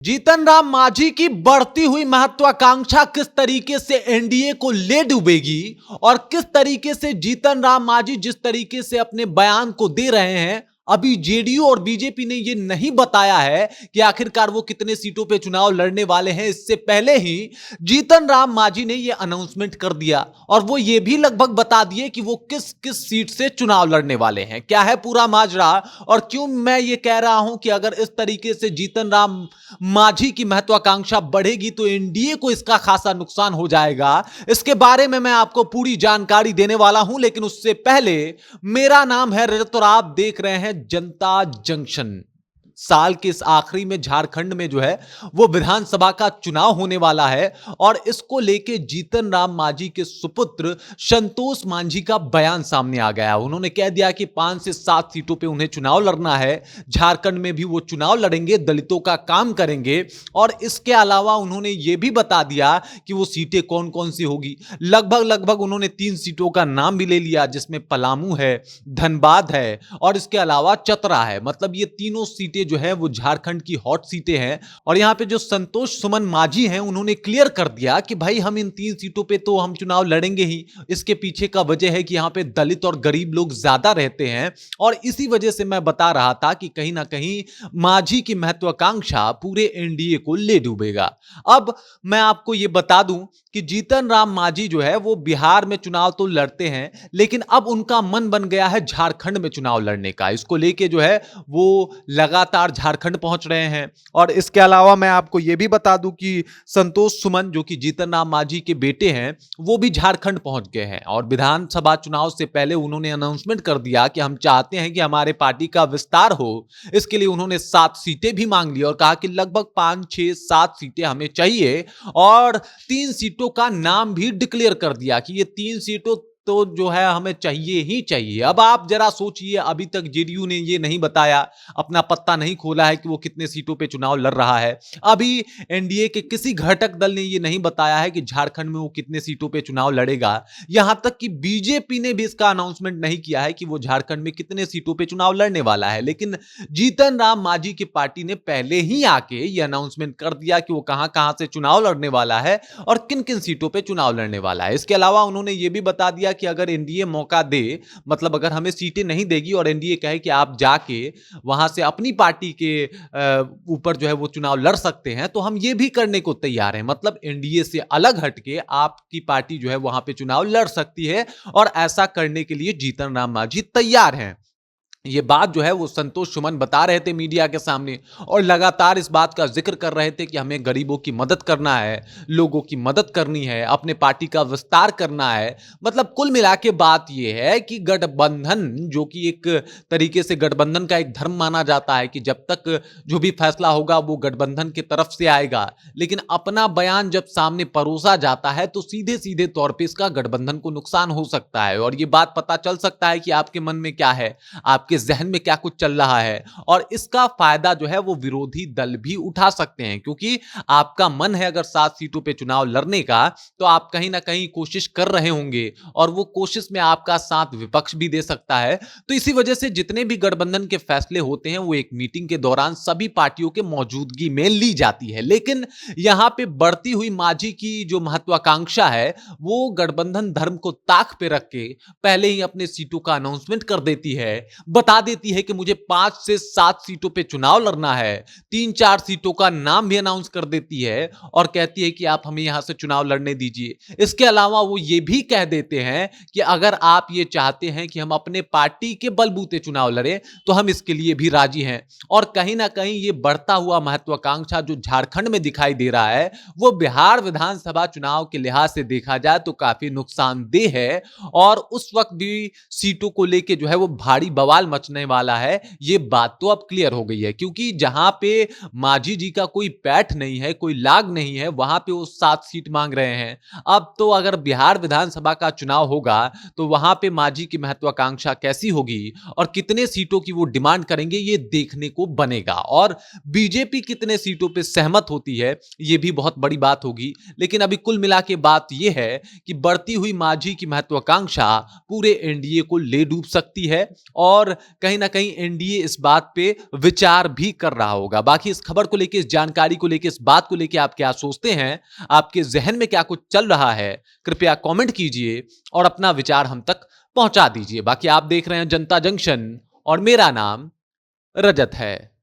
जीतन राम मांझी की बढ़ती हुई महत्वाकांक्षा किस तरीके से एनडीए को ले डूबेगी और किस तरीके से जीतन राम मांझी जिस तरीके से अपने बयान को दे रहे हैं, अभी जेडीयू और बीजेपी ने यह नहीं बताया है कि आखिरकार वो कितने सीटों पे चुनाव लड़ने वाले हैं। इससे पहले ही जीतन राम मांझी ने यह अनाउंसमेंट कर दिया और वो ये भी लगभग बता दिए कि वो किस किस सीट से चुनाव लड़ने वाले हैं। क्या है पूरा माजरा और क्यों मैं ये कह रहा हूं कि अगर इस तरीके से जीतन राम मांझी की महत्वाकांक्षा बढ़ेगी तो एनडीए को इसका खासा नुकसान हो जाएगा। इसके बारे में मैं आपको पूरी जानकारी देने वाला हूं, लेकिन उससे पहले मेरा नाम है रजत और आप देख रहे हैं जनता जंक्शन। साल के इस आखिरी में झारखंड में जो है वो विधानसभा का चुनाव होने वाला है और इसको लेके जीतन राम मांझी के सुपुत्र संतोष मांझी का बयान सामने आ गया। उन्होंने कह दिया कि 5 से 7 सीटों पे उन्हें चुनाव लड़ना है। झारखंड में भी वो चुनाव लड़ेंगे, दलितों का काम करेंगे और इसके अलावा उन्होंने ये भी बता दिया कि वो सीटें कौन कौन सी होगी। लगभग उन्होंने 3 सीटों का नाम भी ले लिया, जिसमें पलामू है, धनबाद है और इसके अलावा चतरा है। मतलब ये तीनों सीटें जो है वो झारखंड की हॉट सीटें हैं। और यहां पे जो संतोष सुमन मांझी हैं उन्होंने क्लियर कर दिया कि भाई हम इन 3 सीटों पे तो हम चुनाव लड़ेंगे ही। इसके पीछे का वजह है कि यहां पे दलित और गरीब लोग ज्यादा रहते हैं और इसी वजह से मैं बता रहा था कि कहीं ना कहीं मांझी की महत्वाकांक्षा पूरे एनडीए को ले डूबेगा। अब मैं आपको यह बता दूं कि जीतन राम मांझी जो है वो बिहार में चुनाव तो लड़ते हैं, लेकिन अब उनका मन बन गया है झारखंड में चुनाव लड़ने का। इसको लेके जो है वो लगातार झारखंड पहुंच रहे हैं। और इसके अलावा मैं आपको यह भी बता दूं कि संतोष सुमन जो कि जीतन राम मांझी के बेटे हैं वो भी झारखंड पहुंच गए हैं और विधानसभा चुनाव से पहले उन्होंने अनाउंसमेंट कर दिया कि हम चाहते हैं कि हमारे पार्टी का विस्तार हो। इसके लिए उन्होंने 7 सीटें भी मांग ली और कहा कि लगभग 5, 6, 7 सीटें हमें चाहिए और 3 सीटों का नाम भी डिक्लेयर कर दिया कि ये 3 सीटों तो जो है हमें चाहिए ही चाहिए। अब आप जरा सोचिए, अभी तक जेडीयू ने ये नहीं बताया, अपना पत्ता नहीं खोला है कि वो कितने सीटों पे चुनाव लड़ रहा है। अभी एनडीए के किसी घटक दल ने ये नहीं बताया है कि झारखंड में वो कितने सीटों पे चुनाव लड़ेगा। यहां तक कि बीजेपी ने भी इसका अनाउंसमेंट नहीं किया है कि वो झारखंड में कितने सीटों पे चुनाव लड़ने वाला है। लेकिन जीतन राम मांझी की पार्टी ने पहले ही आके ये अनाउंसमेंट कर दिया कि वो कहां कहां से चुनाव लड़ने वाला है और किन किन सीटों पे चुनाव लड़ने वाला है। इसके अलावा उन्होंने ये भी बता दिया कि अगर एनडीए मौका दे, मतलब अगर हमें सीटें नहीं देगी और एनडीए कहे कि आप जाके वहां से अपनी पार्टी के ऊपर जो है वो चुनाव लड़ सकते हैं, तो हम ये भी करने को तैयार हैं। मतलब एनडीए से अलग हटके आपकी पार्टी जो है वहां पे चुनाव लड़ सकती है और ऐसा करने के लिए जीतन राम मांझी तैयार हैं। ये बात जो है वो संतोष सुमन बता रहे थे मीडिया के सामने और लगातार इस बात का जिक्र कर रहे थे कि हमें गरीबों की मदद करना है, लोगों की मदद करनी है, अपने पार्टी का विस्तार करना है। मतलब कुल मिला के बात यह है कि गठबंधन, जो कि एक तरीके से गठबंधन का एक धर्म माना जाता है कि जब तक जो भी फैसला होगा वो गठबंधन की तरफ से आएगा, लेकिन अपना बयान जब सामने परोसा जाता है तो सीधे सीधे तौर पर इसका गठबंधन को नुकसान हो सकता है और ये बात पता चल सकता है कि आपके मन में क्या है, आपके जहन में क्या कुछ चल रहा है और इसका फायदा जो है वो विरोधी दल भी उठा सकते हैं। क्योंकि आपका मन है अगर 7 सीटों पे चुनाव लड़ने का, तो आप कहीं ना कहीं कोशिश कर रहे होंगे और वो कोशिश में आपका साथ विपक्ष भी दे सकता है। तो इसी वजह से जितने भी गठबंधन के फैसले होते हैं वो एक मीटिंग के दौरान सभी पार्टियों के मौजूदगी में ली जाती है। लेकिन यहां पे बढ़ती हुई मांझी की जो महत्वाकांक्षा है वो गठबंधन धर्म को ताक पे रख के पहले ही अपने सीटों का अनाउंसमेंट कर देती है, बता देती है कि मुझे 5 से 7 सीटों पे चुनाव लड़ना है, 3-4 सीटों का नाम भी अनाउंस कर देती है और कहती है कि आप हमें यहां से चुनाव लड़ने दीजिए। इसके अलावा वो ये भी कह देते हैं कि अगर आप ये चाहते हैं कि हम अपने पार्टी के बलबूते चुनाव लड़ें तो हम इसके लिए भी राजी हैं। और कहीं ना कहीं ये बढ़ता हुआ महत्वाकांक्षा जो झारखंड में दिखाई दे रहा है वो बिहार विधानसभा चुनाव के लिहाज से देखा जाए तो काफी नुकसानदेह है और उस वक्त भी सीटों को लेकर जो है वो भारी बवाल मचने वाला है। ये बात तो अब क्लियर हो गई है, क्योंकि जहां पे मांझी जी का कोई पैठ नहीं है, कोई लाग नहीं है, वहां पे वो 7 सीट मांग रहे हैं। अब तो अगर बिहार विधानसभा का चुनाव होगा तो वहां पे मांझी की महत्वाकांक्षा कैसी होगी और कितने सीटों की वो डिमांड करेंगे ये देखने को बनेगा और बीजेपी कितने सीटों पे सहमत होती है ये भी बहुत बड़ी बात होगी। लेकिन अभी कुल मिला के बात यह है कि बढ़ती हुई मांझी की महत्वाकांक्षा पूरे एनडीए को ले डूब सकती है और कहीं ना कहीं एनडीए इस बात पे विचार भी कर रहा होगा। बाकी इस खबर को लेकर, इस जानकारी को लेकर, इस बात को लेकर आप क्या सोचते हैं, आपके जहन में क्या कुछ चल रहा है, कृपया कमेंट कीजिए और अपना विचार हम तक पहुंचा दीजिए। बाकी आप देख रहे हैं जनता जंक्शन और मेरा नाम रजत है।